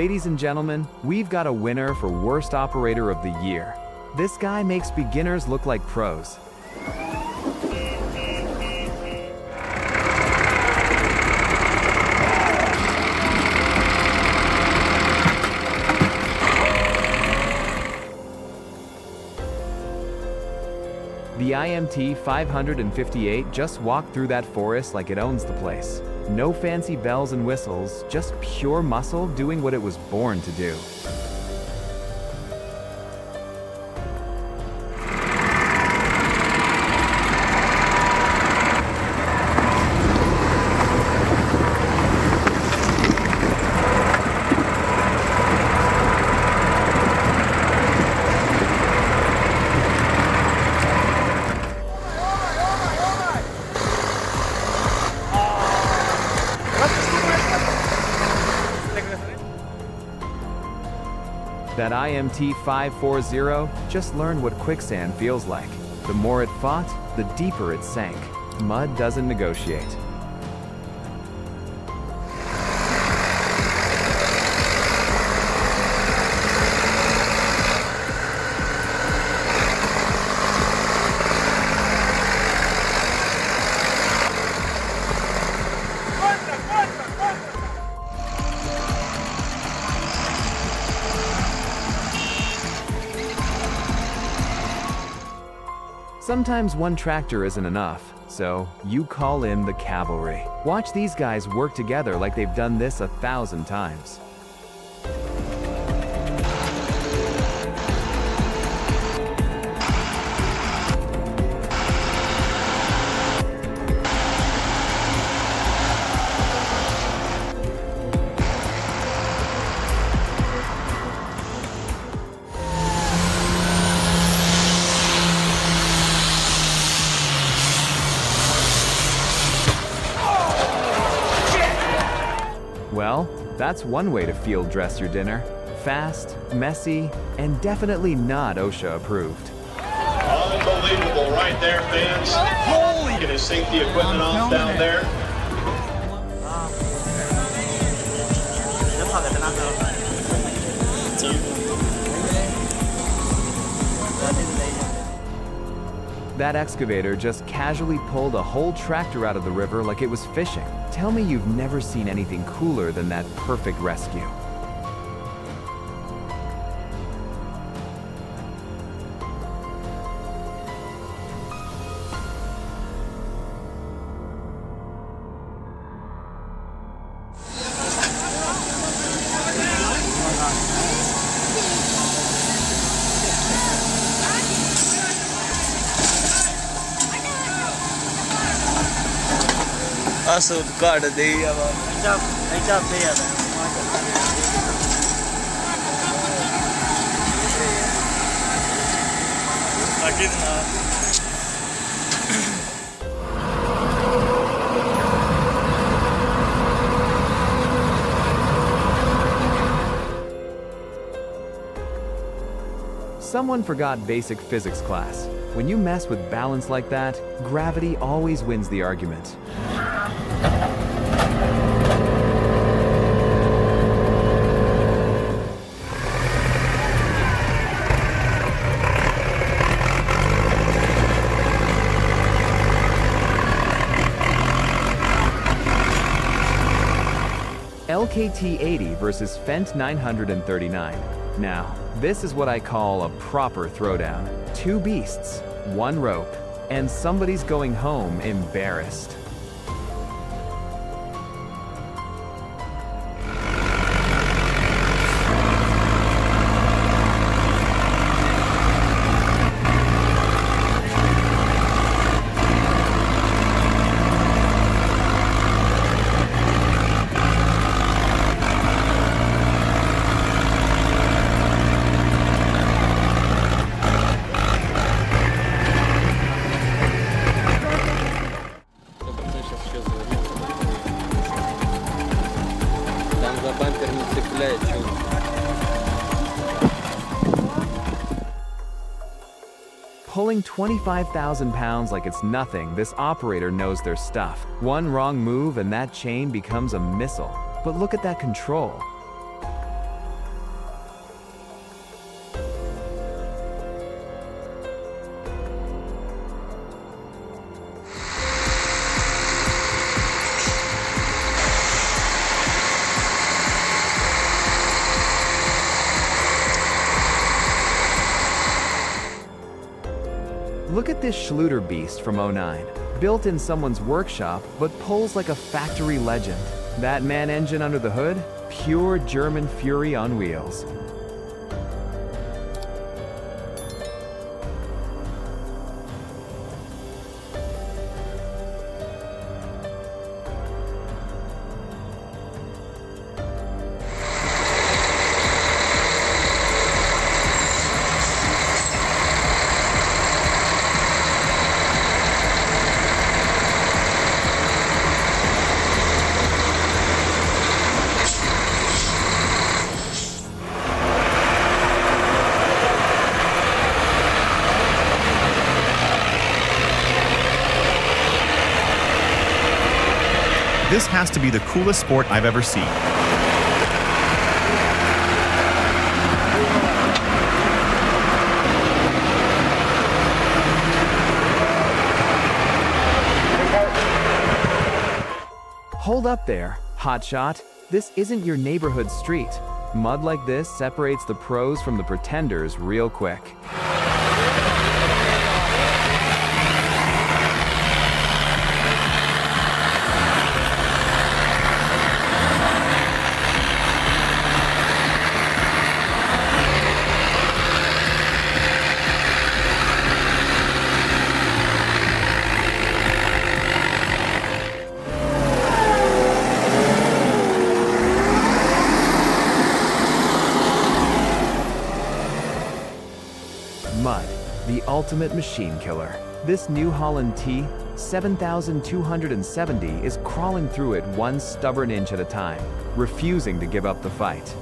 Ladies and gentlemen, we've got a winner for Worst Operator of the Year. This guy makes beginners look like pros. The IMT 558 just walked through that forest like it owns the place. No fancy bells and whistles, just pure muscle doing what it was born to do. That IMT 540 just learned what quicksand feels like. The more it fought, the deeper it sank. Mud doesn't negotiate. Sometimes one tractor isn't enough, so you call in the cavalry. Watch these guys work together like they've done this 1,000 times. Well, that's one way to field dress your dinner. Fast, messy, and definitely not OSHA approved. Unbelievable right there, fans. Holy! Get his safety equipment off down there. That excavator just casually pulled a whole tractor out of the river like it was fishing. Tell me you've never seen anything cooler than that perfect rescue. Asıl karda değil ya bak. Ecap değil ya. Akidin ha. Someone forgot basic physics class. When you mess with balance like that, gravity always wins the argument. LKT-80 versus Fent 939. Now, this is what I call a proper throwdown. Two beasts, one rope, and somebody's going home embarrassed. Pulling 25,000 pounds like it's nothing, this operator knows their stuff. One wrong move and that chain becomes a missile. But look at that control. Look at this Schluter beast from '09. Built in someone's workshop, but pulls like a factory legend. That man engine under the hood? Pure German fury on wheels. This has to be the coolest sport I've ever seen. Hold up there, hotshot. This isn't your neighborhood street. Mud like this separates the pros from the pretenders real quick. Mud, the ultimate machine killer. This New Holland T 7270 is crawling through it one stubborn inch at a time, refusing to give up the fight.